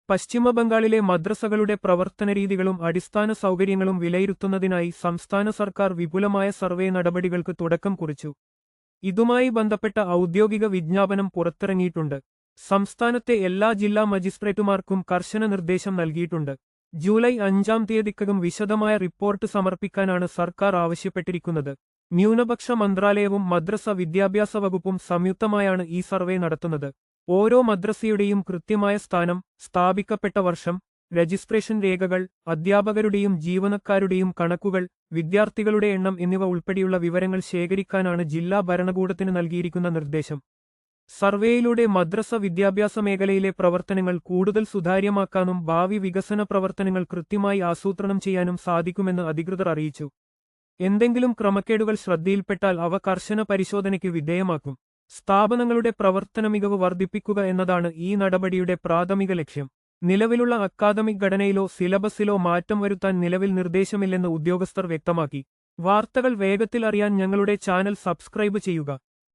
പശ്ചിമബംഗാളിലെ മദ്രസകളുടെ പ്രവർത്തനരീതികളും അടിസ്ഥാന സൗകര്യങ്ങളും വിലയിരുത്തുന്നതിനായി സംസ്ഥാന സർക്കാർ വിപുലമായ സർവേ നടപടികൾക്ക് തുടക്കം കുറിച്ചു. ഇതുമായി ബന്ധപ്പെട്ട ഔദ്യോഗിക വിജ്ഞാപനം പുറത്തിറങ്ങിയിട്ടുണ്ട്. സംസ്ഥാനത്തെ എല്ലാ ജില്ലാ മജിസ്ട്രേറ്റുമാർക്കും കർശന നിർദ്ദേശം നൽകിയിട്ടുണ്ട്. ജൂലൈ 5-ാം തീയതിക്കകം വിശദമായ റിപ്പോർട്ട് സമർപ്പിക്കാനാണ് സർക്കാർ ആവശ്യപ്പെട്ടിരിക്കുന്നത്. ന്യൂനപക്ഷ മന്ത്രാലയവും മദ്രസ വിദ്യാഭ്യാസ വകുപ്പും സംയുക്തമായാണ് ഈ സർവേ നടത്തുന്നത്. ഓരോ മദ്രസയുടെയും കൃത്യമായ സ്ഥാനം, സ്ഥാപിക്കപ്പെട്ട വർഷം, രജിസ്ട്രേഷൻ രേഖകൾ, അധ്യാപകരുടെയും ജീവനക്കാരുടെയും കണക്കുകൾ, വിദ്യാർത്ഥികളുടെ എണ്ണം എന്നിവ ഉൾപ്പെടെയുള്ള വിവരങ്ങൾ ശേഖരിക്കാനാണ് ജില്ലാ ഭരണകൂടത്തിന് നൽകിയിരിക്കുന്ന നിർദ്ദേശം. സർവേയിലൂടെ മദ്രസ വിദ്യാഭ്യാസ മേഖലയിലെ പ്രവർത്തനങ്ങൾ കൂടുതൽ സുതാര്യമാക്കാനും ഭാവി വികസന പ്രവർത്തനങ്ങൾ കൃത്യമായി ആസൂത്രണം ചെയ്യാനും സാധിക്കുമെന്ന് അധികൃതർ അറിയിച്ചു. എന്തെങ്കിലും ക്രമക്കേടുകൾ ശ്രദ്ധയിൽപ്പെട്ടാൽ അവ കർശന പരിശോധനയ്ക്ക് വിധേയമാക്കും. സ്ഥാപനങ്ങളുടെ പ്രവർത്തന മികവ് വർദ്ധിപ്പിക്കുക എന്നതാണ് ഈ നടപടിയുടെ പ്രാഥമിക ലക്ഷ്യം. നിലവിലുള്ള അക്കാദമിക് ഘടനയിലോ സിലബസിലോ മാറ്റം വരുത്താൻ നിലവിൽ നിർദ്ദേശമില്ലെന്ന് ഉദ്യോഗസ്ഥർ വ്യക്തമാക്കി. വാർത്തകൾ വേഗത്തിൽ അറിയാൻ ഞങ്ങളുടെ ചാനൽ സബ്സ്ക്രൈബ് ചെയ്യുക.